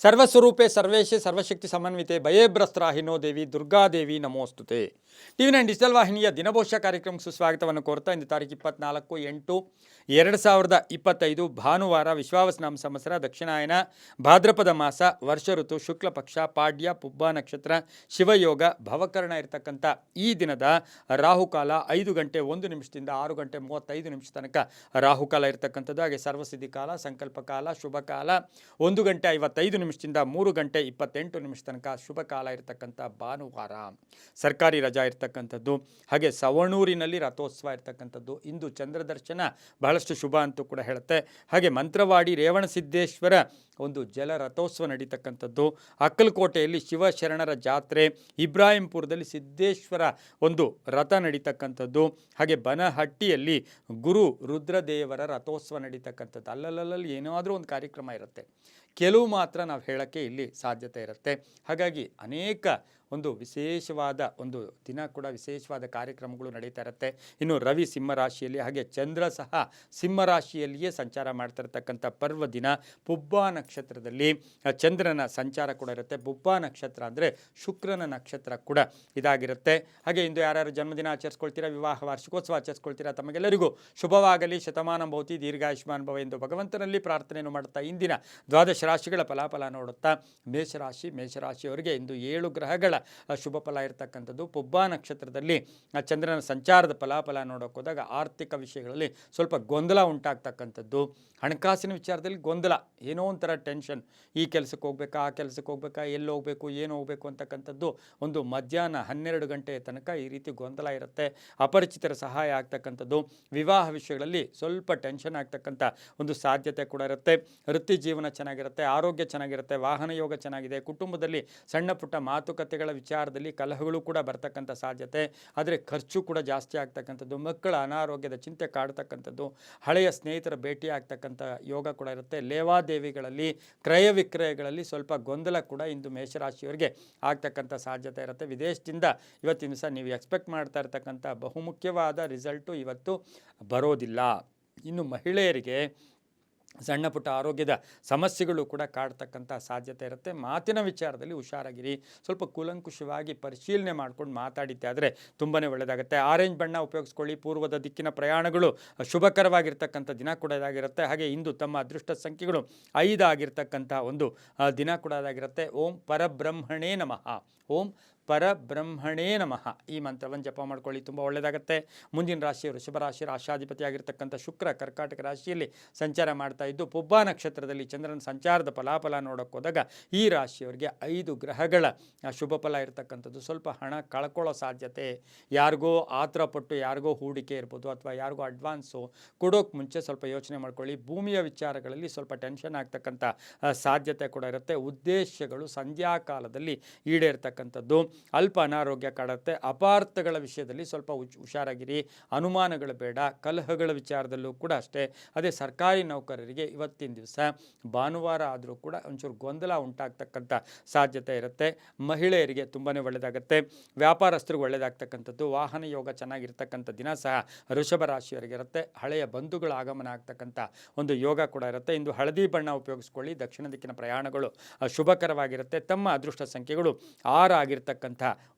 ಸರ್ವಸ್ವರೂಪೆ ಸರ್ವೇಶೆ ಸರ್ವಶಕ್ತಿ ಸಮನ್ವಿತೆ ಭಯೇಭ್ರಸ್ತ್ರಾಹಿನೋ ದೇವಿ Durgadevi ನಮೋಸ್ತುತೆ. TV9 digital ವಾಹಿನಿಯ ದಿನಭೋಷ್ಯ ಕಾರ್ಯಕ್ರಮಕ್ಕೆ ಸುಸ್ವಾಗತವನ್ನು ಕೋರ್ತಾ ಇಂದು ತಾರೀಕು 24/8/2025 ಭಾನುವಾರ ವಿಶ್ವಾವಸನಾಮ ಸಂವತ್ಸರ ದಕ್ಷಿಣಾಯನ ಭಾದ್ರಪದ ಮಾಸ ವರ್ಷ ಋತು ಶುಕ್ಲ ಪಕ್ಷ ಪಾಡ್ಯ ಪುಬ್ಬ ನಕ್ಷತ್ರ ಶಿವಯೋಗ ಭವಕರಣ ಇರತಕ್ಕಂಥ ಈ ದಿನದ ರಾಹುಕಾಲ 5 ಗಂಟೆ 1 ನಿಮಿಷದಿಂದ 6 ಗಂಟೆ 35 ನಿಮಿಷ ತನಕ ರಾಹುಕಾಲ ಇರತಕ್ಕಂಥದ್ದು. ಹಾಗೆ ಸರ್ವಸಿದ್ಧಿ ಕಾಲ ಸಂಕಲ್ಪ ಕಾಲ ಶುಭ ಕಾಲ 1 ಗಂಟೆ 55 ನಿಮಿಷದಿಂದ 3 ಗಂಟೆ 28 ನಿಮಿಷ ತನಕ ಶುಭ ಕಾಲ ಇರತಕ್ಕಂಥ ಭಾನುವಾರ. ಸರ್ಕಾರಿ ರಜಾ ಇರ್ತಕ್ಕಂಥದ್ದು. ಹಾಗೆ ಸವಣೂರಿನಲ್ಲಿ ರಥೋತ್ಸವ ಇರ್ತಕ್ಕಂಥದ್ದು. ಇಂದು ಚಂದ್ರದರ್ಶನ ಬಹಳಷ್ಟು ಶುಭ ಅಂತೂ ಕೂಡ ಹೇಳುತ್ತೆ. ಹಾಗೆ ಮಂತ್ರವಾಡಿ ರೇವಣಸಿದ್ದೇಶ್ವರ ಒಂದು ಜಲ ರಥೋತ್ಸವ ನಡೀತಕ್ಕಂಥದ್ದು. ಅಕ್ಕಲಕೋಟೆಯಲ್ಲಿ ಶಿವಶರಣರ ಜಾತ್ರೆ, ಇಬ್ರಾಹಿಂಪುರದಲ್ಲಿ ಸಿದ್ದೇಶ್ವರ ಒಂದು ರಥ ನಡೀತಕ್ಕಂಥದ್ದು. ಹಾಗೆ ಬನಹಟ್ಟಿಯಲ್ಲಿ ಗುರು ರುದ್ರದೇವರ ರಥೋತ್ಸವ ನಡೀತಕ್ಕಂಥದ್ದು. ಅಲ್ಲಲ್ಲಿ ಏನಾದರೂ ಒಂದು ಕಾರ್ಯಕ್ರಮ ಇರುತ್ತೆ, ಕೆಲವು ಮಾತ್ರ ನಾವು ಹೇಳೋಕ್ಕೆ ಇಲ್ಲಿ ಸಾಧ್ಯತೆ ಇರುತ್ತೆ. ಹಾಗಾಗಿ ಅನೇಕ ಒಂದು ವಿಶೇಷವಾದ ಒಂದು ದಿನ ಕೂಡ ವಿಶೇಷವಾದ ಕಾರ್ಯಕ್ರಮಗಳು ನಡೀತಾ ಇರುತ್ತೆ. ಇನ್ನು ರವಿ ಸಿಂಹರಾಶಿಯಲ್ಲಿ ಹಾಗೆ ಚಂದ್ರ ಸಹ ಸಿಂಹರಾಶಿಯಲ್ಲಿಯೇ ಸಂಚಾರ ಮಾಡ್ತಾ ಇರತಕ್ಕಂಥ ಪರ್ವ ದಿನ. ಪುಬ್ಬ ನಕ್ಷತ್ರದಲ್ಲಿ ಚಂದ್ರನ ಸಂಚಾರ ಕೂಡ ಇರುತ್ತೆ. ಪುಬ್ಬ ನಕ್ಷತ್ರ ಅಂದರೆ ಶುಕ್ರನ ನಕ್ಷತ್ರ ಕೂಡ ಇದಾಗಿರುತ್ತೆ. ಹಾಗೆ ಇಂದು ಯಾರ್ಯಾರು ಜನ್ಮದಿನ ಆಚರಿಸ್ಕೊಳ್ತೀರಾ, ವಿವಾಹ ವಾರ್ಷಿಕೋತ್ಸವ ಆಚರಿಸ್ಕೊಳ್ತೀರಾ, ತಮಗೆಲ್ಲರಿಗೂ ಶುಭವಾಗಲಿ, ಶತಮಾನ ಭವತಿ, ದೀರ್ಘಾಯುಷ್ಮಾನ್ ಭವ ಎಂದು ಭಗವಂತನಲ್ಲಿ ಪ್ರಾರ್ಥನೆಯನ್ನು ಮಾಡುತ್ತಾ ಇಂದಿನ ದ್ವಾದಶ ರಾಶಿಗಳ ಫಲಾಫಲ ನೋಡುತ್ತಾ ಮೇಷರಾಶಿಯವರಿಗೆ ಇಂದು 7 ಗ್ರಹಗಳ ಶುಭ ಫಲ ಇರತಕ್ಕಂಥದ್ದು. ಪುಬ್ಬ ನಕ್ಷತ್ರದಲ್ಲಿ ಚಂದ್ರನ ಸಂಚಾರದ ಫಲಾಫಲ ನೋಡೋಕೆ ಹೋದಾಗ ಆರ್ಥಿಕ ವಿಷಯಗಳಲ್ಲಿ ಸ್ವಲ್ಪ ಗೊಂದಲ ಉಂಟಾಗ್ತಕ್ಕಂಥದ್ದು. ಹಣಕಾಸಿನ ವಿಚಾರದಲ್ಲಿ ಗೊಂದಲ, ಏನೋ ಒಂಥರ ಟೆನ್ಷನ್, ಈ ಕೆಲಸಕ್ಕೆ ಹೋಗ್ಬೇಕಾ ಆ ಕೆಲಸಕ್ಕೆ ಹೋಗ್ಬೇಕಾ, ಎಲ್ಲಿ ಹೋಗಬೇಕು ಏನು ಹೋಗಬೇಕು ಅಂತಕ್ಕಂಥದ್ದು ಒಂದು ಮಧ್ಯಾಹ್ನ 12 ಗಂಟೆಯ ತನಕ ಈ ರೀತಿ ಗೊಂದಲ ಇರುತ್ತೆ. ಅಪರಿಚಿತರ ಸಹಾಯ ಆಗ್ತಕ್ಕಂಥದ್ದು. ವಿವಾಹ ವಿಷಯಗಳಲ್ಲಿ ಸ್ವಲ್ಪ ಟೆನ್ಷನ್ ಆಗ್ತಕ್ಕಂಥ ಒಂದು ಸಾಧ್ಯತೆ ಕೂಡ ಇರುತ್ತೆ. ವೃತ್ತಿ ಜೀವನ ಚೆನ್ನಾಗಿರುತ್ತೆ, ಆರೋಗ್ಯ ಚೆನ್ನಾಗಿರುತ್ತೆ, ವಾಹನ ಯೋಗ ಚೆನ್ನಾಗಿದೆ. ಕುಟುಂಬದಲ್ಲಿ ಸಣ್ಣ ಪುಟ್ಟ ಮಾತುಕತೆಗಳ ವಿಚಾರದಲ್ಲಿ ಕಲಹಗಳು ಕೂಡ ಬರ್ತಕ್ಕಂಥ ಸಾಧ್ಯತೆ, ಆದರೆ ಖರ್ಚು ಕೂಡ ಜಾಸ್ತಿ ಆಗ್ತಕ್ಕಂಥದ್ದು. ಮಕ್ಕಳ ಅನಾರೋಗ್ಯದ ಚಿಂತೆ ಕಾಡ್ತಕ್ಕಂಥದ್ದು. ಹಳೆಯ ಸ್ನೇಹಿತರ ಭೇಟಿ ಆಗ್ತಕ್ಕಂಥ ಯೋಗ ಕೂಡ ಇರುತ್ತೆ. ಲೇವಾದೇವಿಗಳಲ್ಲಿ ಕ್ರಯ ವಿಕ್ರಯಗಳಲ್ಲಿ ಸ್ವಲ್ಪ ಗೊಂದಲ ಕೂಡ ಇಂದು ಮೇಷರಾಶಿಯವರಿಗೆ ಆಗ್ತಕ್ಕಂಥ ಸಾಧ್ಯತೆ ಇರುತ್ತೆ. ವಿದೇಶದಿಂದ ಇವತ್ತಿನ ದಿವಸ ನೀವು ಎಕ್ಸ್ಪೆಕ್ಟ್ ಮಾಡ್ತಾ ಇರ್ತಕ್ಕಂಥ ಬಹುಮುಖ್ಯವಾದ ರಿಸಲ್ಟು ಇವತ್ತು ಬರೋದಿಲ್ಲ. ಇನ್ನು ಮಹಿಳೆಯರಿಗೆ ಸಣ್ಣ ಪುಟ್ಟ ಆರೋಗ್ಯದ ಸಮಸ್ಯೆಗಳು ಕೂಡ ಕಾಡ್ತಕ್ಕಂಥ ಸಾಧ್ಯತೆ ಇರುತ್ತೆ. ಮಾತಿನ ವಿಚಾರದಲ್ಲಿ ಹುಷಾರಾಗಿರಿ, ಸ್ವಲ್ಪ ಕೂಲಂಕುಷವಾಗಿ ಪರಿಶೀಲನೆ ಮಾಡ್ಕೊಂಡು ಮಾತಾಡಿದ್ದೆ ಆದರೆ ತುಂಬಾ ಒಳ್ಳೆಯದಾಗುತ್ತೆ. ಆರೆಂಜ್ ಬಣ್ಣ ಉಪಯೋಗಿಸ್ಕೊಳ್ಳಿ. ಪೂರ್ವದ ದಿಕ್ಕಿನ ಪ್ರಯಾಣಗಳು ಶುಭಕರವಾಗಿರ್ತಕ್ಕಂಥ ದಿನ ಕೂಡ ಇದಾಗಿರುತ್ತೆ. ಹಾಗೆ ಇಂದು ತಮ್ಮ ಅದೃಷ್ಟ ಸಂಖ್ಯೆಗಳು 5 ಆಗಿರ್ತಕ್ಕಂಥ ಒಂದು ದಿನ ಕೂಡ ಇದಾಗಿರುತ್ತೆ. ಓಂ ಪರಬ್ರಹ್ಮಣೇ ನಮಃ, ಓಂ ಪರಬ್ರಹ್ಮಣೇ ನಮಃ ಈ ಮಂತ್ರವನ್ನು ಜಪ ಮಾಡ್ಕೊಳ್ಳಿ, ತುಂಬ ಒಳ್ಳೆಯದಾಗುತ್ತೆ. ಮುಂದಿನ ರಾಶಿ ವೃಷಭ ರಾಶಿ, ರಾಶಾಧಿಪತಿಯಾಗಿರ್ತಕ್ಕಂಥ ಶುಕ್ರ ಕರ್ಕಾಟಕ ರಾಶಿಯಲ್ಲಿ ಸಂಚಾರ ಮಾಡ್ತಾ ಇದ್ದು ಪುಬ್ಬ ನಕ್ಷತ್ರದಲ್ಲಿ ಚಂದ್ರನ ಸಂಚಾರದ ಫಲಾಫಲ ನೋಡೋಕೆ ಹೋದಾಗ ಈ ರಾಶಿಯವರಿಗೆ 5 ಗ್ರಹಗಳ ಶುಭ ಫಲ ಇರತಕ್ಕಂಥದ್ದು. ಸ್ವಲ್ಪ ಹಣ ಕಳ್ಕೊಳ್ಳೋ ಸಾಧ್ಯತೆ, ಯಾರಿಗೋ ಆತರ ಪಟ್ಟು ಯಾರಿಗೋ ಹೂಡಿಕೆ ಇರ್ಬೋದು ಅಥವಾ ಯಾರಿಗೋ ಅಡ್ವಾನ್ಸು ಕೊಡೋಕೆ ಮುಂಚೆ ಸ್ವಲ್ಪ ಯೋಚನೆ ಮಾಡ್ಕೊಳ್ಳಿ. ಭೂಮಿಯ ವಿಚಾರಗಳಲ್ಲಿ ಸ್ವಲ್ಪ ಟೆನ್ಷನ್ ಆಗ್ತಕ್ಕಂಥ ಸಾಧ್ಯತೆ ಕೂಡ ಇರುತ್ತೆ. ಉದ್ದೇಶಗಳು ಸಂಧ್ಯಾಕಾಲದಲ್ಲಿ ಈಡೇರ್ತಕ್ಕಂಥದ್ದು. ಅಲ್ಪ ಅನಾರೋಗ್ಯ ಕಾಡುತ್ತೆ. ಅಪಾರ್ಥಗಳ ವಿಷಯದಲ್ಲಿ ಸ್ವಲ್ಪ ಹುಷಾರಾಗಿರಿ, ಅನುಮಾನಗಳು ಬೇಡ. ಕಲಹಗಳ ವಿಚಾರದಲ್ಲೂ ಕೂಡ ಅಷ್ಟೇ. ಅದೇ ಸರ್ಕಾರಿ ನೌಕರರಿಗೆ ಇವತ್ತಿನ ದಿವಸ ಭಾನುವಾರ ಆದರೂ ಕೂಡ ಒಂಚೂರು ಗೊಂದಲ ಉಂಟಾಗ್ತಕ್ಕಂಥ ಸಾಧ್ಯತೆ ಇರುತ್ತೆ. ಮಹಿಳೆಯರಿಗೆ ತುಂಬಾ ಒಳ್ಳೆಯದಾಗುತ್ತೆ. ವ್ಯಾಪಾರಸ್ಥರಿಗೆ ಒಳ್ಳೆಯದಾಗ್ತಕ್ಕಂಥದ್ದು. ವಾಹನ ಯೋಗ ಚೆನ್ನಾಗಿರ್ತಕ್ಕಂಥ ದಿನ ಸಹ ವೃಷಭ ರಾಶಿಯವರಿಗೆ ಇರುತ್ತೆ. ಹಳೆಯ ಬಂಧುಗಳ ಆಗಮನ ಆಗ್ತಕ್ಕಂಥ ಒಂದು ಯೋಗ ಕೂಡ ಇರುತ್ತೆ. ಇಂದು ಹಳದಿ ಬಣ್ಣ ಉಪಯೋಗಿಸ್ಕೊಳ್ಳಿ. ದಕ್ಷಿಣ ದಿಕ್ಕಿನ ಪ್ರಯಾಣಗಳು ಶುಭಕರವಾಗಿರುತ್ತೆ. ತಮ್ಮ ಅದೃಷ್ಟ ಸಂಖ್ಯೆಗಳು 6 ಆಗಿರ್ತಕ್ಕಂಥ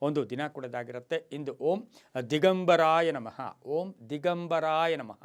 ಒಂದು ದಿನ ಕೂಡ ಇದಾಗಿರುತ್ತೆ. ಇಂದು ಓಂ ದಿಗಂಬರಾಯ ನಮಃ, ಓಂ ದಿಗಂಬರಾಯ ನಮಃ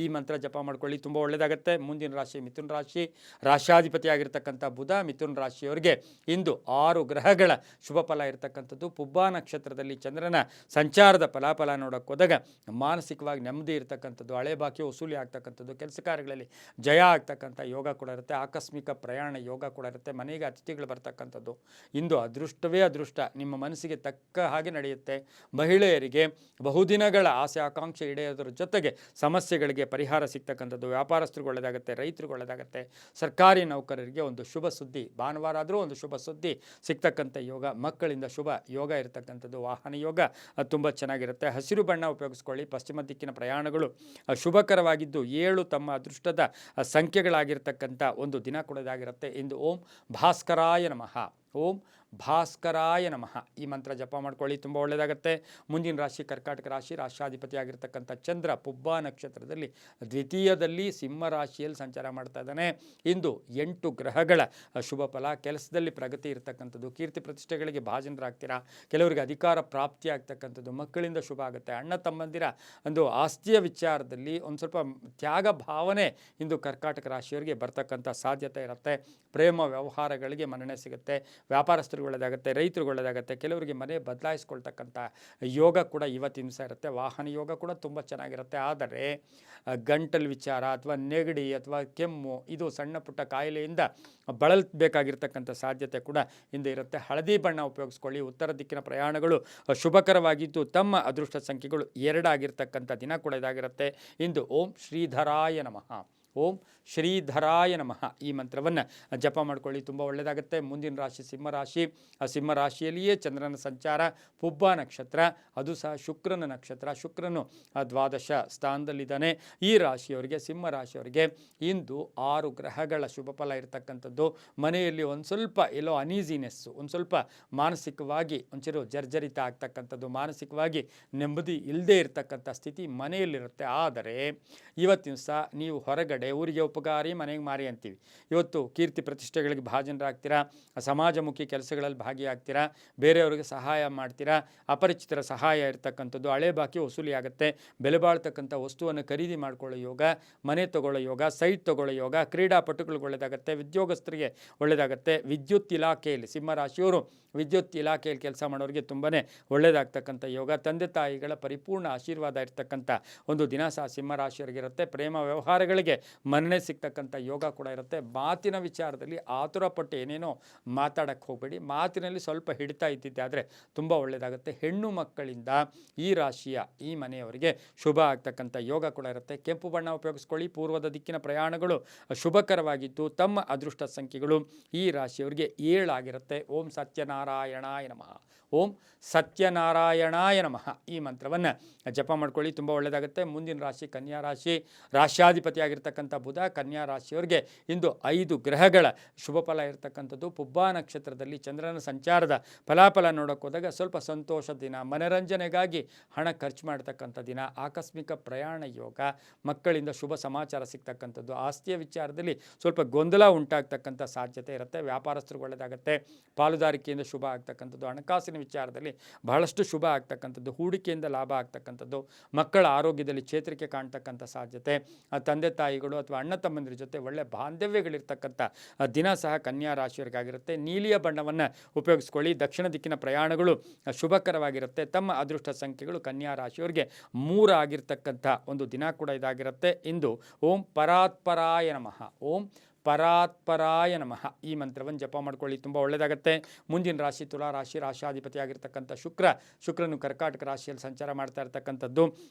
ಈ ಮಂತ್ರ ಜಪ ಮಾಡ್ಕೊಳ್ಳಿ, ತುಂಬ ಒಳ್ಳೆಯದಾಗುತ್ತೆ. ಮುಂದಿನ ರಾಶಿ ಮಿಥುನ ರಾಶಿ, ರಾಶಾಧಿಪತಿಯಾಗಿರ್ತಕ್ಕಂಥ ಬುಧ. ಮಿಥುನ ರಾಶಿಯವರಿಗೆ ಇಂದು 6 ಗ್ರಹಗಳ ಶುಭ ಫಲ ಇರತಕ್ಕಂಥದ್ದು. ಪುಬ್ಬ ನಕ್ಷತ್ರದಲ್ಲಿ ಚಂದ್ರನ ಸಂಚಾರದ ಫಲಾಫಲ ನೋಡೋಕೆ ಹೋದಾಗ ಮಾನಸಿಕವಾಗಿ ನೆಮ್ಮದಿ ಇರತಕ್ಕಂಥದ್ದು, ಹಳೆ ಬಾಕಿ ವಸೂಲಿ ಆಗ್ತಕ್ಕಂಥದ್ದು, ಕೆಲಸ ಕಾರ್ಯಗಳಲ್ಲಿ ಜಯ ಆಗ್ತಕ್ಕಂಥ ಯೋಗ ಕೂಡ ಇರುತ್ತೆ. ಆಕಸ್ಮಿಕ ಪ್ರಯಾಣ ಯೋಗ ಕೂಡ ಇರುತ್ತೆ. ಮನೆಗೆ ಅತಿಥಿಗಳು ಬರ್ತಕ್ಕಂಥದ್ದು. ಇಂದು ಅದೃಷ್ಟವೇ ಅದೃಷ್ಟ, ನಿಮ್ಮ ಮನಸ್ಸಿಗೆ ತಕ್ಕ ಹಾಗೆ ನಡೆಯುತ್ತೆ. ಮಹಿಳೆಯರಿಗೆ ಬಹುದಿನಗಳ ಆಸೆ ಆಕಾಂಕ್ಷೆ ಈಡೇರೋದ್ರ ಜೊತೆಗೆ ಸಮಸ್ಯೆಗಳಿಗೆ ಪರಿಹಾರ ಸಿಗ್ತಕ್ಕಂಥದ್ದು. ವ್ಯಾಪಾರಸ್ಥರಿಗೆ ಒಳ್ಳೆಯದಾಗುತ್ತೆ, ರೈತರಿಗೆ ಒಳ್ಳೆಯದಾಗುತ್ತೆ. ಸರ್ಕಾರಿ ನೌಕರರಿಗೆ ಒಂದು ಶುಭ ಸುದ್ದಿ, ಭಾನುವಾರ ಆದರೂ ಒಂದು ಶುಭ ಸುದ್ದಿ ಸಿಗ್ತಕ್ಕಂಥ ಯೋಗ. ಮಕ್ಕಳಿಂದ ಶುಭ ಯೋಗ ಇರತಕ್ಕಂಥದ್ದು. ವಾಹನ ಯೋಗ ತುಂಬ ಚೆನ್ನಾಗಿರುತ್ತೆ. ಹಸಿರು ಬಣ್ಣ ಉಪಯೋಗಿಸ್ಕೊಳ್ಳಿ. ಪಶ್ಚಿಮ ದಿಕ್ಕಿನ ಪ್ರಯಾಣಗಳು ಶುಭಕರವಾಗಿದ್ದು 7 ತಮ್ಮ ಅದೃಷ್ಟದ ಸಂಖ್ಯೆಗಳಾಗಿರ್ತಕ್ಕಂಥ ಒಂದು ದಿನ ಕೂಡ ಇದಾಗಿರುತ್ತೆ. ಇಂದು ಓಂ ಭಾಸ್ಕರಾಯ ನಮಃ, ಓಂ ಭಾಸ್ಕರಾಯ ನಮಃ ಈ ಮಂತ್ರ ಜಪ ಮಾಡ್ಕೊಳ್ಳಿ, ತುಂಬ ಒಳ್ಳೆಯದಾಗತ್ತೆ. ಮುಂದಿನ ರಾಶಿ ಕರ್ಕಾಟಕ ರಾಶಿ, ರಾಷ್ಟ್ರಾಧಿಪತಿಯಾಗಿರ್ತಕ್ಕಂಥ ಚಂದ್ರ ಪುಬ್ಬ ನಕ್ಷತ್ರದಲ್ಲಿ ದ್ವಿತೀಯದಲ್ಲಿ ಸಿಂಹ ರಾಶಿಯಲ್ಲಿ ಸಂಚಾರ ಮಾಡ್ತಾ ಇದ್ದಾನೆ. ಇಂದು 8 ಗ್ರಹಗಳ ಶುಭ ಫಲ. ಕೆಲಸದಲ್ಲಿ ಪ್ರಗತಿ ಇರತಕ್ಕಂಥದ್ದು, ಕೀರ್ತಿ ಪ್ರತಿಷ್ಠೆಗಳಿಗೆ ಭಾಜನರಾಗ್ತೀರಾ, ಕೆಲವರಿಗೆ ಅಧಿಕಾರ ಪ್ರಾಪ್ತಿ ಆಗ್ತಕ್ಕಂಥದ್ದು, ಮಕ್ಕಳಿಂದ ಶುಭ ಆಗುತ್ತೆ. ಅಣ್ಣ ತಮ್ಮಂದಿರ ಒಂದು ಆಸ್ತಿಯ ವಿಚಾರದಲ್ಲಿ ಒಂದು ಸ್ವಲ್ಪ ತ್ಯಾಗ ಭಾವನೆ ಇಂದು ಕರ್ಕಾಟಕ ರಾಶಿಯವರಿಗೆ ಬರ್ತಕ್ಕಂಥ ಸಾಧ್ಯತೆ ಇರುತ್ತೆ. ಪ್ರೇಮ ವ್ಯವಹಾರಗಳಿಗೆ ಮನ್ನಣೆ ಸಿಗುತ್ತೆ, ವ್ಯಾಪಾರಸ್ಥರಿಗೆ ಒಳ್ಳೆಯದಾಗುತ್ತೆ, ರೈತರಿಗೆ ಒಳ್ಳೆಯದಾಗುತ್ತೆ. ಕೆಲವರಿಗೆ ಮನೆ ಬದಲಾಯಿಸ್ಕೊಳ್ತಕ್ಕಂಥ ಯೋಗ ಕೂಡ ಇವತ್ತಿನ ದಿವಸ ಇರುತ್ತೆ. ವಾಹನ ಯೋಗ ಕೂಡ ತುಂಬ ಚೆನ್ನಾಗಿರುತ್ತೆ. ಆದರೆ ಗಂಟಲು ವಿಚಾರ ಅಥವಾ ನೆಗಡಿ ಅಥವಾ ಕೆಮ್ಮು, ಇದು ಸಣ್ಣ ಪುಟ್ಟ ಕಾಯಿಲೆಯಿಂದ ಬಳಲಬೇಕಾಗಿರ್ತಕ್ಕಂಥ ಸಾಧ್ಯತೆ ಕೂಡ ಇಂದು ಇರುತ್ತೆ. ಹಳದಿ ಬಣ್ಣ ಉಪಯೋಗಿಸ್ಕೊಳ್ಳಿ. ಉತ್ತರ ದಿಕ್ಕಿನ ಪ್ರಯಾಣಗಳು ಶುಭಕರವಾಗಿದ್ದು ತಮ್ಮ ಅದೃಷ್ಟ ಸಂಖ್ಯೆಗಳು 2 ಆಗಿರ್ತಕ್ಕಂಥ ದಿನ ಕೂಡ ಇದಾಗಿರುತ್ತೆ. ಇಂದು ಓಂ ಶ್ರೀಧರಾಯ ನಮಃ, ಓಂ ಶ್ರೀಧರಾಯ ನಮಃ ಈ ಮಂತ್ರವನ್ನು ಜಪ ಮಾಡ್ಕೊಳ್ಳಿ, ತುಂಬ ಒಳ್ಳೆಯದಾಗುತ್ತೆ. ಮುಂದಿನ ರಾಶಿ ಸಿಂಹರಾಶಿ. ಆ ಸಿಂಹರಾಶಿಯಲ್ಲಿಯೇ ಚಂದ್ರನ ಸಂಚಾರ, ಪುಬ್ಬ ನಕ್ಷತ್ರ, ಅದು ಸಹ ಶುಕ್ರನ ನಕ್ಷತ್ರ. ಶುಕ್ರನು 12ಶ ಸ್ಥಾನದಲ್ಲಿದ್ದಾನೆ. ಈ ರಾಶಿಯವರಿಗೆ, ಸಿಂಹರಾಶಿಯವರಿಗೆ ಇಂದು 6 ಗ್ರಹಗಳ ಶುಭ ಫಲ ಇರತಕ್ಕಂಥದ್ದು. ಮನೆಯಲ್ಲಿ ಒಂದು ಸ್ವಲ್ಪ ಎಲ್ಲೋ ಅನೀಸಿನೆಸ್ಸು, ಒಂದು ಸ್ವಲ್ಪ ಮಾನಸಿಕವಾಗಿ ಒಂಚೂರು ಜರ್ಜರಿತ ಆಗ್ತಕ್ಕಂಥದ್ದು, ಮಾನಸಿಕವಾಗಿ ನೆಮ್ಮದಿ ಇಲ್ಲದೇ ಇರತಕ್ಕಂಥ ಸ್ಥಿತಿ ಮನೆಯಲ್ಲಿರುತ್ತೆ. ಆದರೆ ಇವತ್ತಿನ ಸಹ ನೀವು ಹೊರಗಡೆ ಊರಿಗೆ ಉಪಕಾರಿ ಮನೆಗೆ ಮಾರಿ ಅಂತೀವಿ. ಇವತ್ತು ಕೀರ್ತಿ ಪ್ರತಿಷ್ಠೆಗಳಿಗೆ ಭಾಜನರಾಗ್ತೀರಾ, ಸಮಾಜಮುಖಿ ಕೆಲಸಗಳಲ್ಲಿ ಭಾಗಿಯಾಗ್ತೀರಾ, ಬೇರೆಯವರಿಗೆ ಸಹಾಯ ಮಾಡ್ತೀರಾ, ಅಪರಿಚಿತರ ಸಹಾಯ ಇರತಕ್ಕಂಥದ್ದು, ಹಳೆ ಬಾಕಿ ವಸೂಲಿ ಆಗುತ್ತೆ, ಬೆಲೆ ಬಾಳ್ತಕ್ಕಂಥ ವಸ್ತುವನ್ನು ಖರೀದಿ ಮಾಡಿಕೊಳ್ಳೋ ಯೋಗ, ಮನೆ ತಗೊಳ್ಳೋ ಯೋಗ, ಸೈಟ್ ತಗೊಳ್ಳೋ ಯೋಗ, ಕ್ರೀಡಾಪಟುಗಳಿಗೆ ಒಳ್ಳೆಯದಾಗುತ್ತೆ, ಉದ್ಯೋಗಸ್ಥರಿಗೆ ಒಳ್ಳೆಯದಾಗುತ್ತೆ. ವಿದ್ಯುತ್ ಇಲಾಖೆಯಲ್ಲಿ ಸಿಂಹರಾಶಿಯವರು ವಿದ್ಯುತ್ ಇಲಾಖೆಯಲ್ಲಿ ಕೆಲಸ ಮಾಡೋರಿಗೆ ತುಂಬಾ ಒಳ್ಳೆಯದಾಗ್ತಕ್ಕಂಥ ಯೋಗ, ತಂದೆ ತಾಯಿಗಳ ಪರಿಪೂರ್ಣ ಆಶೀರ್ವಾದ ಇರ್ತಕ್ಕಂಥ ಒಂದು ದಿನ ಸಹ ಸಿಂಹರಾಶಿಯವರಿಗಿರುತ್ತೆ. ಪ್ರೇಮ ವ್ಯವಹಾರಗಳಿಗೆ ಮನ್ನಣೆ ಸಿಗ್ತಕ್ಕಂಥ ಯೋಗ ಕೂಡ ಇರುತ್ತೆ. ಮಾತಿನ ವಿಚಾರದಲ್ಲಿ ಆತುರಪಟ್ಟು ಏನೇನೋ ಮಾತಾಡಕ್ಕೆ ಹೋಗಬೇಡಿ, ಮಾತಿನಲ್ಲಿ ಸ್ವಲ್ಪ ಹಿಡಿತಾ ಇದ್ದಿದ್ದೆ ಆದರೆ ತುಂಬ ಒಳ್ಳೆಯದಾಗುತ್ತೆ. ಹೆಣ್ಣು ಮಕ್ಕಳಿಂದ ಈ ರಾಶಿಯ ಈ ಮನೆಯವರಿಗೆ ಶುಭ ಆಗ್ತಕ್ಕಂಥ ಯೋಗ ಕೂಡ ಇರುತ್ತೆ. ಕೆಂಪು ಬಣ್ಣ ಉಪಯೋಗಿಸ್ಕೊಳ್ಳಿ. ಪೂರ್ವದ ದಿಕ್ಕಿನ ಪ್ರಯಾಣಗಳು ಶುಭಕರವಾಗಿದ್ದು ತಮ್ಮ ಅದೃಷ್ಟ ಸಂಖ್ಯೆಗಳು ಈ ರಾಶಿಯವರಿಗೆ 7 ಆಗಿರುತ್ತೆ. ಓಂ ಸತ್ಯನಾರಾಯಣಾಯ ನಮಃ, ಓಂ ಸತ್ಯನಾರಾಯಣಾಯ ನಮಃ ಈ ಮಂತ್ರವನ್ನು ಜಪ ಮಾಡ್ಕೊಳ್ಳಿ, ತುಂಬ ಒಳ್ಳೆಯದಾಗುತ್ತೆ. ಮುಂದಿನ ರಾಶಿ ಕನ್ಯಾ ರಾಶಿ. ರಾಷ್ಟ್ರಾಧಿಪತಿಯಾಗಿರ್ತಕ್ಕಂಥ ಬುಧ ಕನ್ಯಾ ರಾಶಿಯವರಿಗೆ ಇಂದು 5 ಗ್ರಹಗಳ ಶುಭ ಫಲ ಇರತಕ್ಕಂಥದ್ದು. ಪುಬ್ಬ ನಕ್ಷತ್ರದಲ್ಲಿ ಚಂದ್ರನ ಸಂಚಾರದ ಫಲಾಫಲ ನೋಡೋಕೆ ಹೋದಾಗ ಸ್ವಲ್ಪ ಸಂತೋಷದ ದಿನ, ಮನರಂಜನೆಗಾಗಿ ಹಣ ಖರ್ಚು ಮಾಡ್ತಕ್ಕಂಥ ದಿನ, ಆಕಸ್ಮಿಕ ಪ್ರಯಾಣ ಯೋಗ, ಮಕ್ಕಳಿಂದ ಶುಭ ಸಮಾಚಾರ ಸಿಗ್ತಕ್ಕಂಥದ್ದು, ಆಸ್ತಿಯ ವಿಚಾರದಲ್ಲಿ ಸ್ವಲ್ಪ ಗೊಂದಲ ಉಂಟಾಗ್ತಕ್ಕಂಥ ಸಾಧ್ಯತೆ ಇರುತ್ತೆ. ವ್ಯಾಪಾರಸ್ಥರಿಗೆ ಒಳ್ಳೆಯದಾಗುತ್ತೆ, ಪಾಲುದಾರಿಕೆಯಿಂದ ಶುಭ ಆಗ್ತಕ್ಕಂಥದ್ದು, ಹಣಕಾಸಿನ ವಿಚಾರದಲ್ಲಿ ಬಹಳಷ್ಟು ಶುಭ ಆಗ್ತಕ್ಕಂಥದ್ದು, ಹೂಡಿಕೆಯಿಂದ ಲಾಭ ಆಗ್ತಕ್ಕಂಥದ್ದು, ಮಕ್ಕಳ ಆರೋಗ್ಯದಲ್ಲಿ ಚೇತರಿಕೆ ಕಾಣ್ತಕ್ಕಂಥ ಸಾಧ್ಯತೆ, ತಂದೆ ತಾಯಿಗಳು ಅಥವಾ ಅಣ್ಣ ತಮ್ಮಂದಿರ ಜೊತೆ ಒಳ್ಳೆ ಬಾಂಧವ್ಯಗಳಿರ್ತಕ್ಕಂಥ ದಿನ ಸಹ ಕನ್ಯಾ ರಾಶಿಯವರಿಗಾಗಿರುತ್ತೆ. ನೀಲಿಯ ಬಣ್ಣವನ್ನು ಉಪಯೋಗಿಸ್ಕೊಳ್ಳಿ. ದಕ್ಷಿಣ ದಿಕ್ಕಿನ ಪ್ರಯಾಣಗಳು ಶುಭಕರವಾಗಿರುತ್ತೆ. ತಮ್ಮ ಅದೃಷ್ಟ ಸಂಖ್ಯೆಗಳು ಕನ್ಯಾ ರಾಶಿಯವರಿಗೆ 3 ಆಗಿರ್ತಕ್ಕಂಥ ಒಂದು ದಿನ ಕೂಡ ಇದಾಗಿರುತ್ತೆ. ಇಂದು ಓಂ ಪರಾತ್ಪರಾಯ ನಮಃ, ಓಂ ಪರಾತ್ಪರಾಯ ನಮಃ ಈ ಮಂತ್ರವನ್ನು ಜಪ ಮಾಡ್ಕೊಳ್ಳಿ, ತುಂಬ ಒಳ್ಳೆಯದಾಗುತ್ತೆ. ಮುಂದಿನ ರಾಶಿ ತುಲಾ ರಾಶಿ. ರಾಷ್ಟ್ರಾಧಿಪತಿಯಾಗಿರ್ತಕ್ಕಂಥ ಶುಕ್ರನು ಕರ್ಕಾಟಕ ರಾಶಿಯಲ್ಲಿ ಸಂಚಾರ ಮಾಡ್ತಾ ಇರ್ತಕ್ಕಂಥದ್ದು.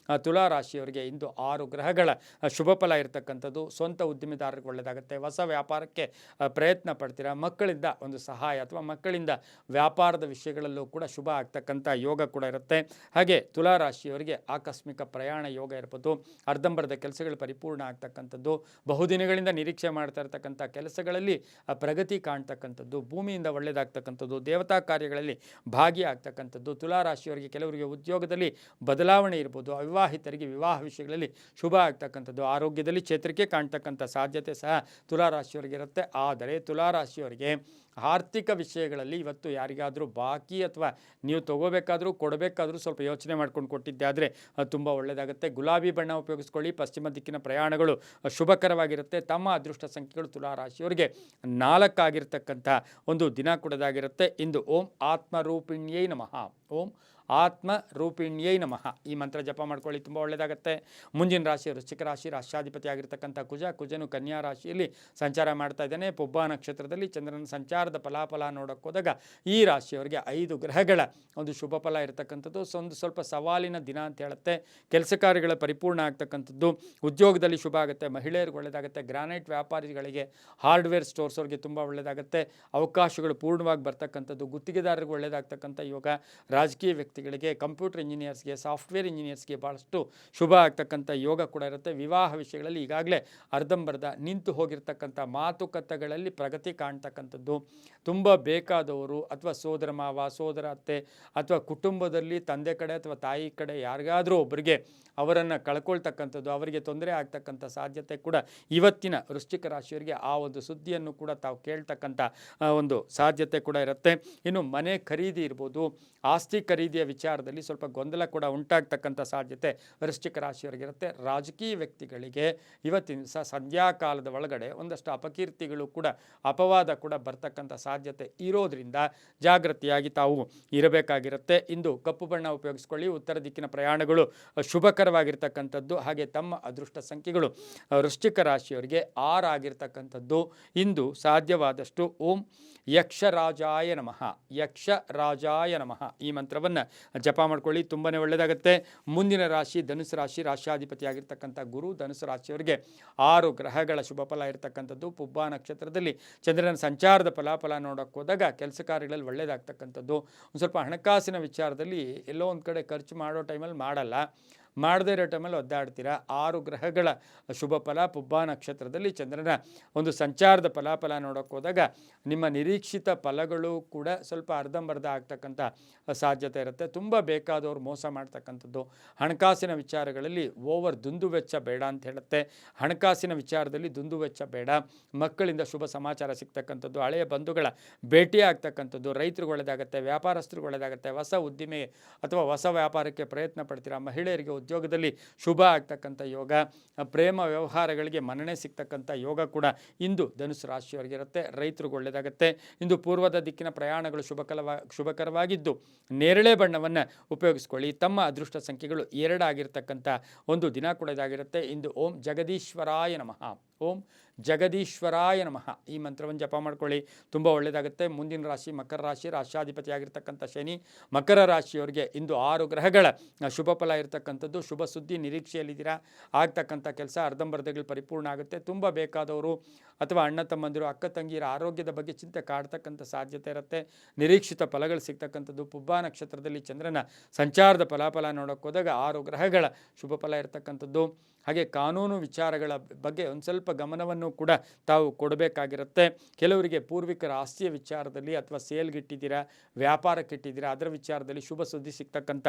ತುಲಾ ರಾಶಿಯವರಿಗೆ ಇಂದು 6 ಗ್ರಹಗಳ ಶುಭ ಫಲ ಇರತಕ್ಕಂಥದ್ದು. ಸ್ವಂತ ಉದ್ಯಮಿದಾರರಿಗೆ ಒಳ್ಳೆಯದಾಗುತ್ತೆ. ಹೊಸ ವ್ಯಾಪಾರಕ್ಕೆ ಪ್ರಯತ್ನ ಪಡ್ತೀರಾ, ಮಕ್ಕಳಿಂದ ಒಂದು ಸಹಾಯ ಅಥವಾ ಮಕ್ಕಳಿಂದ ವ್ಯಾಪಾರದ ವಿಷಯಗಳಲ್ಲೂ ಕೂಡ ಶುಭ ಆಗ್ತಕ್ಕಂಥ ಯೋಗ ಕೂಡ ಇರುತ್ತೆ. ಹಾಗೆ ತುಲಾ ರಾಶಿಯವರಿಗೆ ಆಕಸ್ಮಿಕ ಪ್ರಯಾಣ ಯೋಗ ಇರ್ಬೋದು, ಅರ್ಧಂಬರ್ಧ ಕೆಲಸಗಳು ಪರಿಪೂರ್ಣ ಆಗ್ತಕ್ಕಂಥದ್ದು, ಬಹುದಿನಗಳಿಂದ ನಿರೀಕ್ಷೆ ಮಾಡ್ತಾ ಇರ್ತಕ್ಕಂಥ ಕೆಲಸಗಳಲ್ಲಿ ಪ್ರಗತಿ ಕಾಣ್ತಕ್ಕಂಥದ್ದು, ಭೂಮಿಯಿಂದ ಒಳ್ಳೆಯದಾಗ್ತಕ್ಕಂಥದ್ದು, ದೇವತಾ ಕಾರ್ಯಗಳಲ್ಲಿ ಭಾಗಿಯಾಗ್ತಕ್ಕಂಥದ್ದು. ತುಲಾ ರಾಶಿಯವರಿಗೆ ಕೆಲವರಿಗೆ ಉದ್ಯೋಗದಲ್ಲಿ ಬದಲಾವಣೆ ಇರ್ಬೋದು, ಅವಿವಾಹಿತರಿಗೆ ವಿವಾಹ ವಿಷಯಗಳಲ್ಲಿ ಶುಭ ಆಗ್ತಕ್ಕಂಥದ್ದು, ಆರೋಗ್ಯದಲ್ಲಿ ಚೇತರಿಕೆ ಕಾಣ್ತಕ್ಕಂಥ ಸಾಧ್ಯತೆ ಸಹ ತುಲಾ ರಾಶಿಯವರಿಗೆ ಇರುತ್ತೆ. ಆದರೆ ತುಲಾ ರಾಶಿಯವರಿಗೆ ಆರ್ಥಿಕ ವಿಷಯಗಳಲ್ಲಿ ಇವತ್ತು ಯಾರಿಗಾದರೂ ಬಾಕಿ ಅಥವಾ ನೀವು ತಗೋಬೇಕಾದ್ರೂ ಕೊಡಬೇಕಾದ್ರೂ ಸ್ವಲ್ಪ ಯೋಚನೆ ಮಾಡ್ಕೊಂಡು ಕೊಟ್ಟಿದ್ದೆ ಆದರೆ ತುಂಬ ಒಳ್ಳೆಯದಾಗುತ್ತೆ. ಗುಲಾಬಿ ಬಣ್ಣ ಉಪಯೋಗಿಸ್ಕೊಳ್ಳಿ. ಪಶ್ಚಿಮ ದಿಕ್ಕಿನ ಪ್ರಯಾಣಗಳು ಶುಭಕರವಾಗಿರುತ್ತೆ. ತಮ್ಮ ಅದೃಷ್ಟ ಸಂಖ್ಯೆಗಳು ತುಲಾ ರಾಶಿಯವರಿಗೆ 4 ಆಗಿರ್ತಕ್ಕಂಥ ಒಂದು ದಿನ ಕೂಡದಾಗಿರುತ್ತೆ. ಇಂದು ಓಂ ಆತ್ಮರೂಪಿಣ್ಯೈ ನಮಃ, ಓಂ ಆತ್ಮರೂಪಿಣ್ಯೈ ನಮಃ ಈ ಮಂತ್ರ ಜಪ ಮಾಡ್ಕೊಳ್ಳಿ, ತುಂಬ ಒಳ್ಳೆಯದಾಗುತ್ತೆ. ಮುಂದಿನ ರಾಶಿ ವೃಶ್ಚಿಕ ರಾಶಿ. ರಾಷ್ಟ್ರಾಧಿಪತಿಯಾಗಿರ್ತಕ್ಕಂಥ ಕುಜನು ಕನ್ಯಾ ರಾಶಿಯಲ್ಲಿ ಸಂಚಾರ ಮಾಡ್ತಾ ಇದ್ದಾನೆ. ಪುಬ್ಬ ನಕ್ಷತ್ರದಲ್ಲಿ ಚಂದ್ರನ ಸಂಚಾರದ ಫಲಾಫಲ ನೋಡೋಕೆ ಹೋದಾಗ ಈ ರಾಶಿಯವರಿಗೆ 5 ಗ್ರಹಗಳ ಒಂದು ಶುಭ ಫಲ ಇರತಕ್ಕಂಥದ್ದು. ಒಂದು ಸ್ವಲ್ಪ ಸವಾಲಿನ ದಿನ ಅಂತ ಹೇಳುತ್ತೆ. ಕೆಲಸ ಕಾರ್ಯಗಳ ಪರಿಪೂರ್ಣ ಆಗ್ತಕ್ಕಂಥದ್ದು, ಉದ್ಯೋಗದಲ್ಲಿ ಶುಭ ಆಗುತ್ತೆ, ಮಹಿಳೆಯರಿಗೆ ಒಳ್ಳೆಯದಾಗುತ್ತೆ, ಗ್ರಾನೈಟ್ ವ್ಯಾಪಾರಿಗಳಿಗೆ, ಹಾರ್ಡ್ವೇರ್ ಸ್ಟೋರ್ಸವ್ರಿಗೆ ತುಂಬ ಒಳ್ಳೆಯದಾಗುತ್ತೆ, ಅವಕಾಶಗಳು ಪೂರ್ಣವಾಗಿ ಬರ್ತಕ್ಕಂಥದ್ದು, ಗುತ್ತಿಗೆದಾರರಿಗೆ ಒಳ್ಳೆಯದಾಗ್ತಕ್ಕಂಥ ಯೋಗ, ರಾಜಕೀಯ ವ್ಯಕ್ತಿ ವ್ಯಕ್ತಿಗಳಿಗೆ, ಕಂಪ್ಯೂಟರ್ ಇಂಜಿನಿಯರ್ಸ್ಗೆ, ಸಾಫ್ಟ್ವೇರ್ ಇಂಜಿನಿಯರ್ಸ್ಗೆ ಭಾಳಷ್ಟು ಶುಭ ಆಗ್ತಕ್ಕಂಥ ಯೋಗ ಕೂಡ ಇರುತ್ತೆ. ವಿವಾಹ ವಿಷಯಗಳಲ್ಲಿ ಈಗಾಗಲೇ ಅರ್ಧಂಬರ್ಧ ನಿಂತು ಹೋಗಿರ್ತಕ್ಕಂಥ ಮಾತುಕತೆಗಳಲ್ಲಿ ಪ್ರಗತಿ ಕಾಣ್ತಕ್ಕಂಥದ್ದು, ತುಂಬ ಬೇಕಾದವರು ಅಥವಾ ಸೋದರ ಮಾವ, ಸೋದರ ಅತ್ತೆ ಅಥವಾ ಕುಟುಂಬದಲ್ಲಿ ತಂದೆ ಕಡೆ ಅಥವಾ ತಾಯಿ ಕಡೆ ಯಾರಿಗಾದರೂ ಒಬ್ಬರಿಗೆ ಅವರನ್ನು ಕಳ್ಕೊಳ್ತಕ್ಕಂಥದ್ದು, ಅವರಿಗೆ ತೊಂದರೆ ಆಗ್ತಕ್ಕಂಥ ಸಾಧ್ಯತೆ ಕೂಡ ಇವತ್ತಿನ ವೃಶ್ಚಿಕ ರಾಶಿಯವರಿಗೆ ಆ ಒಂದು ಸುದ್ದಿಯನ್ನು ಕೂಡ ತಾವು ಕೇಳ್ತಕ್ಕಂಥ ಒಂದು ಸಾಧ್ಯತೆ ಕೂಡ ಇರುತ್ತೆ. ಇನ್ನು ಮನೆ ಖರೀದಿ ಇರ್ಬೋದು, ಆಸ್ತಿ ಖರೀದಿಯ ವಿಚಾರದಲ್ಲಿ ಸ್ವಲ್ಪ ಗೊಂದಲ ಕೂಡ ಉಂಟಾಗ್ತಕ್ಕಂಥ ಸಾಧ್ಯತೆ ವೃಶ್ಚಿಕ ರಾಶಿಯವರಿಗಿರುತ್ತೆ. ರಾಜಕೀಯ ವ್ಯಕ್ತಿಗಳಿಗೆ ಇವತ್ತಿನ ದಿವಸ ಸಂಧ್ಯಾಕಾಲದ ಒಳಗಡೆ ಒಂದಷ್ಟು ಅಪಕೀರ್ತಿಗಳು ಕೂಡ, ಅಪವಾದ ಕೂಡ ಬರ್ತಕ್ಕಂಥ ಸಾಧ್ಯತೆ ಇರೋದ್ರಿಂದ ಜಾಗೃತಿಯಾಗಿ ತಾವು ಇರಬೇಕಾಗಿರುತ್ತೆ. ಇಂದು ಕಪ್ಪು ಬಣ್ಣ ಉಪಯೋಗಿಸ್ಕೊಳ್ಳಿ. ಉತ್ತರ ದಿಕ್ಕಿನ ಪ್ರಯಾಣಗಳು ಶುಭಕರವಾಗಿರ್ತಕ್ಕಂಥದ್ದು. ಹಾಗೆ ತಮ್ಮ ಅದೃಷ್ಟ ಸಂಖ್ಯೆಗಳು ವೃಶ್ಚಿಕ ರಾಶಿಯವರಿಗೆ 6 ಆಗಿರ್ತಕ್ಕಂಥದ್ದು. ಇಂದು ಸಾಧ್ಯವಾದಷ್ಟು ಓಂ ಯಕ್ಷರಾಜಾಯ ನಮಃ, ಯಕ್ಷರಾಜಾಯ ನಮಃ ಈ ಮಂತ್ರವನ್ನು ಜಪ ಮಾಡ್ಕೊಳ್ಳಿ, ತುಂಬಾ ಒಳ್ಳೆಯದಾಗುತ್ತೆ. ಮುಂದಿನ ರಾಶಿ ಧನುಸು ರಾಶಿ. ರಾಶಿಯಾಧಿಪತಿಯಾಗಿರ್ತಕ್ಕಂಥ ಗುರು ಧನುಸು ರಾಶಿಯವರಿಗೆ 6 ಗ್ರಹಗಳ ಶುಭ ಫಲ ಇರತಕ್ಕಂಥದ್ದು. ಪುಬ್ಬ ನಕ್ಷತ್ರದಲ್ಲಿ ಚಂದ್ರನ ಸಂಚಾರದ ಫಲಾಫಲ ನೋಡೋಕ್ಕೆ ಹೋದಾಗ ಕೆಲಸ ಕಾರ್ಯಗಳಲ್ಲಿ ಒಳ್ಳೆಯದಾಗ್ತಕ್ಕಂಥದ್ದು. ಒಂದು ಸ್ವಲ್ಪ ಹಣಕಾಸಿನ ವಿಚಾರದಲ್ಲಿ ಎಲ್ಲೋ ಒಂದು ಕಡೆ ಖರ್ಚು ಮಾಡೋ ಟೈಮಲ್ಲಿ ಮಾಡದೇ ಇರೋ ಟೈಮಲ್ಲಿ ಒದ್ದಾಡ್ತೀರಾ. 6 ಗ್ರಹಗಳ ಶುಭ ಫಲ ಪುಬ್ಬ ನಕ್ಷತ್ರದಲ್ಲಿ ಚಂದ್ರನ ಒಂದು ಸಂಚಾರದ ಫಲಾಫಲ ನೋಡೋಕ್ಕೆ ಹೋದಾಗ ನಿಮ್ಮ ನಿರೀಕ್ಷಿತ ಫಲಗಳು ಕೂಡ ಸ್ವಲ್ಪ ಅರ್ಧಂಬರ್ಧ ಆಗ್ತಕ್ಕಂಥ ಸಾಧ್ಯತೆ ಇರುತ್ತೆ. ತುಂಬ ಬೇಕಾದವರು ಮೋಸ ಮಾಡ್ತಕ್ಕಂಥದ್ದು. ಹಣಕಾಸಿನ ವಿಚಾರಗಳಲ್ಲಿ ಓವರ್ ದುಂದುವೆಚ್ಚ ಬೇಡ ಅಂತ ಹೇಳುತ್ತೆ. ಹಣಕಾಸಿನ ವಿಚಾರದಲ್ಲಿ ದುಂದುವೆಚ್ಚ ಬೇಡ. ಮಕ್ಕಳಿಂದ ಶುಭ ಸಮಾಚಾರ ಸಿಗ್ತಕ್ಕಂಥದ್ದು, ಹಳೆಯ ಬಂಧುಗಳ ಭೇಟಿ ಆಗ್ತಕ್ಕಂಥದ್ದು, ರೈತರಿಗೆ ಒಳ್ಳೆಯದಾಗುತ್ತೆ, ವ್ಯಾಪಾರಸ್ಥರಿಗೆ ಒಳ್ಳೆಯದಾಗುತ್ತೆ, ಹೊಸ ಉದ್ದಿಮೆ ಅಥವಾ ಹೊಸ ವ್ಯಾಪಾರಕ್ಕೆ ಪ್ರಯತ್ನ ಪಡ್ತೀರಾ. ಮಹಿಳೆಯರಿಗೆ ಉದ್ಯೋಗದಲ್ಲಿ ಶುಭ ಆಗ್ತಕ್ಕಂಥ ಯೋಗ, ಪ್ರೇಮ ವ್ಯವಹಾರಗಳಿಗೆ ಮನ್ನಣೆ ಸಿಗ್ತಕ್ಕಂಥ ಯೋಗ ಕೂಡ ಇಂದು ಧನುಸು ರಾಶಿಯವರಿಗಿರುತ್ತೆ. ರೈತರಿಗೆ ಒಳ್ಳೆಯದಾಗುತ್ತೆ. ಇಂದು ಪೂರ್ವದ ದಿಕ್ಕಿನ ಪ್ರಯಾಣಗಳು ಶುಭಕರವಾಗಿದ್ದು ನೇರಳೆ ಬಣ್ಣವನ್ನು ಉಪಯೋಗಿಸ್ಕೊಳ್ಳಿ. ತಮ್ಮ ಅದೃಷ್ಟ ಸಂಖ್ಯೆಗಳು 2 ಆಗಿರ್ತಕ್ಕಂಥ ಒಂದು ದಿನ ಕೂಡ ಇದಾಗಿರುತ್ತೆ. ಇಂದು ಓಂ ಜಗದೀಶ್ವರಾಯ ನಮಃ, ಓಂ ಜಗದೀಶ್ವರಾಯ ನಮಃ ಈ ಮಂತ್ರವನ್ನು ಜಪ ಮಾಡ್ಕೊಳ್ಳಿ, ತುಂಬ ಒಳ್ಳೆಯದಾಗುತ್ತೆ. ಮುಂದಿನ ರಾಶಿ ಮಕರ ರಾಶಿ. ರಾಶಿಯಾಧಿಪತಿಯಾಗಿರ್ತಕ್ಕಂಥ ಶನಿ ಮಕರ ರಾಶಿಯವರಿಗೆ ಇಂದು 6 ಗ್ರಹಗಳ ಶುಭ ಫಲ ಇರತಕ್ಕಂಥದ್ದು. ಶುಭ ಸುದ್ದಿ ನಿರೀಕ್ಷೆಯಲ್ಲಿದ್ದೀರಾ. ಆಗ್ತಕ್ಕಂಥ ಕೆಲಸ ಅರ್ಧಂಬರ್ಧಗಳು ಪರಿಪೂರ್ಣ ಆಗುತ್ತೆ. ತುಂಬ ಬೇಕಾದವರು ಅಥವಾ ಅಣ್ಣ ತಮ್ಮಂದಿರು, ಅಕ್ಕ ತಂಗಿಯರ ಆರೋಗ್ಯದ ಬಗ್ಗೆ ಚಿಂತೆ ಕಾಡ್ತಕ್ಕಂಥ ಸಾಧ್ಯತೆ ಇರುತ್ತೆ. ನಿರೀಕ್ಷಿತ ಫಲಗಳು ಸಿಗ್ತಕ್ಕಂಥದ್ದು. ಪುಬ್ಬ ನಕ್ಷತ್ರದಲ್ಲಿ ಚಂದ್ರನ ಸಂಚಾರದ ಫಲಾಫಲ ನೋಡೋಕ್ಕೆ ಹೋದಾಗ 6 ಗ್ರಹಗಳ ಶುಭ ಫಲ ಇರತಕ್ಕಂಥದ್ದು. ಹಾಗೆ ಕಾನೂನು ವಿಚಾರಗಳ ಬಗ್ಗೆ ಒಂದು ಸ್ವಲ್ಪ ಗಮನವನ್ನು ಕೂಡ ತಾವು ಕೊಡಬೇಕಾಗಿರುತ್ತೆ. ಕೆಲವರಿಗೆ ಪೂರ್ವಿಕರ ಆಸ್ತಿಯ ವಿಚಾರದಲ್ಲಿ ಅಥವಾ ಸೇಲ್ಗಿಟ್ಟಿದ್ದೀರಾ, ವ್ಯಾಪಾರಕ್ಕಿಟ್ಟಿದ್ದೀರಾ, ಅದರ ವಿಚಾರದಲ್ಲಿ ಶುಭ ಸುದ್ದಿ ಸಿಗ್ತಕ್ಕಂಥ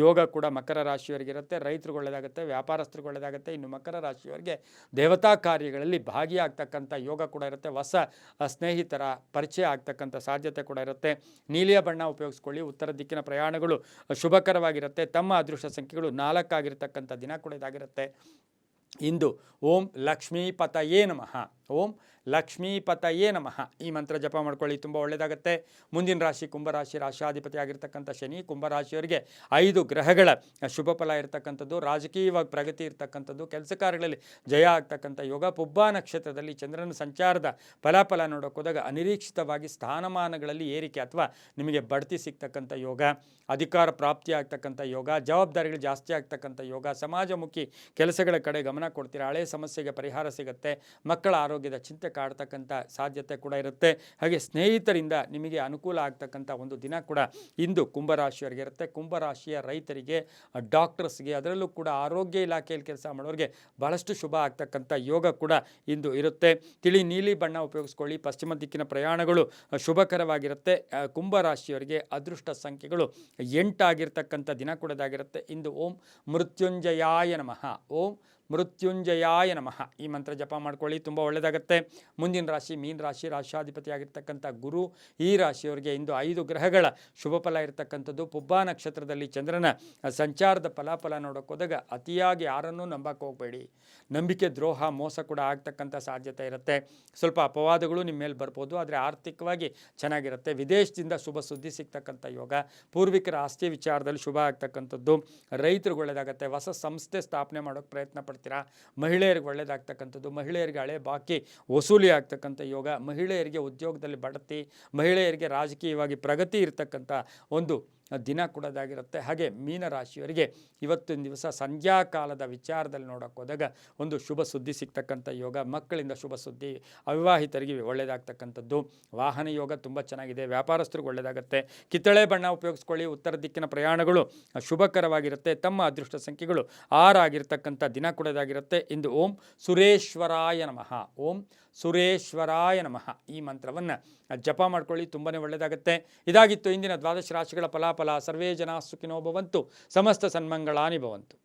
ಯೋಗ ಕೂಡ ಮಕರ ರಾಶಿಯವರಿಗಿರುತ್ತೆ. ರೈತರಿಗೆ ಒಳ್ಳೆಯದಾಗುತ್ತೆ, ವ್ಯಾಪಾರಸ್ಥರಿಗೆ ಒಳ್ಳೆಯದಾಗುತ್ತೆ. ಇನ್ನು ಮಕರ ರಾಶಿಯವರಿಗೆ ದೇವತಾ ಕಾರ್ಯಗಳಲ್ಲಿ ಭಾಗಿಯಾಗ್ತಕ್ಕಂಥ ಯೋಗ ಕೂಡ ಇರುತ್ತೆ. ಹೊಸ ಸ್ನೇಹಿತರ ಪರಿಚಯ ಆಗ್ತಕ್ಕಂಥ ಸಾಧ್ಯತೆ ಕೂಡ ಇರುತ್ತೆ. ನೀಲಿಯ ಬಣ್ಣ ಉಪಯೋಗಿಸ್ಕೊಳ್ಳಿ. ಉತ್ತರ ದಿಕ್ಕಿನ ಪ್ರಯಾಣಗಳು ಶುಭಕರವಾಗಿರುತ್ತೆ. ತಮ್ಮ ಅದೃಷ್ಟ ಸಂಖ್ಯೆಗಳು 4 ಆಗಿರ್ತಕ್ಕಂಥ ದಿನ ಕೂಡ ಇದಾಗಿರುತ್ತೆ. ಇಂದು ಓಂ ಲಕ್ಷ್ಮೀಪತಯೇ ನಮಃ, ಓಂ ಲಕ್ಷ್ಮೀಪತಯೇ ನಮಃ ಈ ಮಂತ್ರ ಜಪ ಮಾಡ್ಕೊಳ್ಳಿ, ತುಂಬ ಒಳ್ಳೆಯದಾಗುತ್ತೆ. ಮುಂದಿನ ರಾಶಿ ಕುಂಭರಾಶಿ. ರಾಶಿಯಾಧಿಪತಿ ಆಗಿರ್ತಕ್ಕಂಥ ಶನಿ ಕುಂಭರಾಶಿಯವರಿಗೆ 5 ಗ್ರಹಗಳ ಶುಭ ಫಲ ಇರತಕ್ಕಂಥದ್ದು. ರಾಜಕೀಯವಾಗಿ ಪ್ರಗತಿ ಇರತಕ್ಕಂಥದ್ದು, ಕೆಲಸ ಕಾರ್ಯಗಳಲ್ಲಿ ಜಯ ಆಗ್ತಕ್ಕಂಥ ಯೋಗ. ಪುಬ್ಬ ನಕ್ಷತ್ರದಲ್ಲಿ ಚಂದ್ರನ ಸಂಚಾರದ ಫಲಾಫಲ ನೋಡೋಕೆ ಹೋದಾಗ ಅನಿರೀಕ್ಷಿತವಾಗಿ ಸ್ಥಾನಮಾನಗಳಲ್ಲಿ ಏರಿಕೆ ಅಥವಾ ನಿಮಗೆ ಬಡ್ತಿ ಸಿಗ್ತಕ್ಕಂಥ ಯೋಗ, ಅಧಿಕಾರ ಪ್ರಾಪ್ತಿ ಆಗ್ತಕ್ಕಂಥ ಯೋಗ, ಜವಾಬ್ದಾರಿಗಳು ಜಾಸ್ತಿ ಆಗ್ತಕ್ಕಂಥ ಯೋಗ, ಸಮಾಜಮುಖಿ ಕೆಲಸಗಳ ಕಡೆ ಗಮನ ಕೊಡ್ತೀರಾ. ಹಳೆಯ ಸಮಸ್ಯೆಗೆ ಪರಿಹಾರ ಸಿಗುತ್ತೆ. ಮಕ್ಕಳ ಆರೋಗ್ಯದ ಚಿಂತೆ ಕಾಡ್ತಕ್ಕಂಥ ಸಾಧ್ಯತೆ ಕೂಡ ಇರುತ್ತೆ. ಹಾಗೆ ಸ್ನೇಹಿತರಿಂದ ನಿಮಗೆ ಅನುಕೂಲ ಆಗ್ತಕ್ಕಂಥ ಒಂದು ದಿನ ಕೂಡ ಇಂದು ಕುಂಭರಾಶಿಯವರಿಗೆ ಇರುತ್ತೆ. ಕುಂಭರಾಶಿಯ ರೈತರಿಗೆ, ಡಾಕ್ಟರ್ಸ್ಗೆ, ಅದರಲ್ಲೂ ಕೂಡ ಆರೋಗ್ಯ ಇಲಾಖೆಯಲ್ಲಿ ಕೆಲಸ ಮಾಡೋರಿಗೆ ಬಹಳಷ್ಟು ಶುಭ ಆಗ್ತಕ್ಕಂಥ ಯೋಗ ಕೂಡ ಇಂದು ಇರುತ್ತೆ. ತಿಳಿ ನೀಲಿ ಬಣ್ಣ ಉಪಯೋಗಿಸ್ಕೊಳ್ಳಿ. ಪಶ್ಚಿಮ ದಿಕ್ಕಿನ ಪ್ರಯಾಣಗಳು ಶುಭಕರವಾಗಿರುತ್ತೆ. ಕುಂಭರಾಶಿಯವರಿಗೆ ಅದೃಷ್ಟ ಸಂಖ್ಯೆಗಳು 8 ಆಗಿರ್ತಕ್ಕಂಥ ದಿನ ಕೂಡ ಇದಾಗಿರುತ್ತೆ. ಇಂದು ಓಂ ಮೃತ್ಯುಂಜಯಾಯ ನಮಃ, ಓಂ ಮೃತ್ಯುಂಜಯಾಯ ನಮಃ ಈ ಮಂತ್ರ ಜಪ ಮಾಡ್ಕೊಳ್ಳಿ, ತುಂಬ ಒಳ್ಳೆಯದಾಗುತ್ತೆ. ಮುಂದಿನ ರಾಶಿ ಮೀನ ರಾಶಿ. ರಾಶಿಯಾಧಿಪತಿಯಾಗಿರ್ತಕ್ಕಂಥ ಗುರು ಈ ರಾಶಿಯವರಿಗೆ ಇಂದು 5 ಗ್ರಹಗಳ ಶುಭ ಫಲ ಇರತಕ್ಕಂಥದ್ದು. ಪುಬ್ಬ ನಕ್ಷತ್ರದಲ್ಲಿ ಚಂದ್ರನ ಸಂಚಾರದ ಫಲಾಫಲ ನೋಡೋಕೆ ಹೋದಾಗ ಅತಿಯಾಗಿ ಯಾರನ್ನೂ ನಂಬಕ್ಕೆ ಹೋಗಬೇಡಿ. ನಂಬಿಕೆ ದ್ರೋಹ ಮೋಸ ಕೂಡ ಆಗ್ತಕ್ಕಂಥ ಸಾಧ್ಯತೆ ಇರುತ್ತೆ. ಸ್ವಲ್ಪ ಅಪವಾದಗಳು ನಿಮ್ಮ ಮೇಲೆ ಬರ್ಬೋದು, ಆದರೆ ಆರ್ಥಿಕವಾಗಿ ಚೆನ್ನಾಗಿರುತ್ತೆ. ವಿದೇಶದಿಂದ ಶುಭ ಸುದ್ದಿ ಸಿಗ್ತಕ್ಕಂಥ ಯೋಗ. ಪೂರ್ವಿಕರ ಆಸ್ತಿ ವಿಚಾರದಲ್ಲಿ ಶುಭ ಆಗ್ತಕ್ಕಂಥದ್ದು. ರೈತರಿಗೆ ಒಳ್ಳೆಯದಾಗುತ್ತೆ. ಹೊಸ ಸಂಸ್ಥೆ ಸ್ಥಾಪನೆ ಮಾಡೋಕ್ಕೆ ಪ್ರಯತ್ನ ಪಡ್ತೀರಾ. ಮಹಿಳೆಯರಿಗೆ ಒಳ್ಳೆಯದಾಗ್ತಕ್ಕಂಥದ್ದು. ಮಹಿಳೆಯರಿಗೆ ಹಳೆ ಬಾಕಿ ವಸೂಲಿ ಆಗ್ತಕ್ಕಂಥ ಯೋಗ. ಮಹಿಳೆಯರಿಗೆ ಉದ್ಯೋಗದಲ್ಲಿ ಬಡ್ತಿ, ಮಹಿಳೆಯರಿಗೆ ರಾಜಕೀಯವಾಗಿ ಪ್ರಗತಿ ಇರತಕ್ಕಂಥ ಒಂದು ದಿನ ಕೊಡೋದಾಗಿರುತ್ತೆ. ಹಾಗೆ ಮೀನರಾಶಿಯವರಿಗೆ ಇವತ್ತಿನ ದಿವಸ ಸಂಧ್ಯಾಕಾಲದ ವಿಚಾರದಲ್ಲಿ ನೋಡೋಕೆ ಹೋದಾಗ ಒಂದು ಶುಭ ಸುದ್ದಿ ಸಿಗ್ತಕ್ಕಂಥ ಯೋಗ, ಮಕ್ಕಳಿಂದ ಶುಭ ಸುದ್ದಿ, ಅವಿವಾಹಿತರಿಗೆ ಒಳ್ಳೆಯದಾಗ್ತಕ್ಕಂಥದ್ದು, ವಾಹನ ಯೋಗ ತುಂಬ ಚೆನ್ನಾಗಿದೆ, ವ್ಯಾಪಾರಸ್ಥರಿಗೆ ಒಳ್ಳೆಯದಾಗುತ್ತೆ. ಕಿತ್ತಳೆ ಬಣ್ಣ ಉಪಯೋಗಿಸ್ಕೊಳ್ಳಿ. ಉತ್ತರ ದಿಕ್ಕಿನ ಪ್ರಯಾಣಗಳು ಶುಭಕರವಾಗಿರುತ್ತೆ. ತಮ್ಮ ಅದೃಷ್ಟ ಸಂಖ್ಯೆಗಳು 6 ಆಗಿರ್ತಕ್ಕಂಥ ದಿನ ಕೊಡೋದಾಗಿರುತ್ತೆ. ಇಂದು ಓಂ ಸುರೇಶ್ವರಾಯ ನಮಃ, ಓಂ ಸುರೇಶ್ವರಾಯ ನಮಃ ಈ ಮಂತ್ರವನ್ನು ಜಪ ಮಾಡ್ಕೊಳ್ಳಿ, ತುಂಬಾ ಒಳ್ಳೆಯದಾಗುತ್ತೆ. ಇದಾಗಿತ್ತು ಇಂದಿನ ದ್ವಾದಶ ರಾಶಿಗಳ ಫಲಾಫಲ. ಸರ್ವೇ ಜನ ಸುಖಿನೋ ಭವಂತು, ಸಮಸ್ತ ಸನ್ಮಂಗಳಾನಿ ಭವಂತು.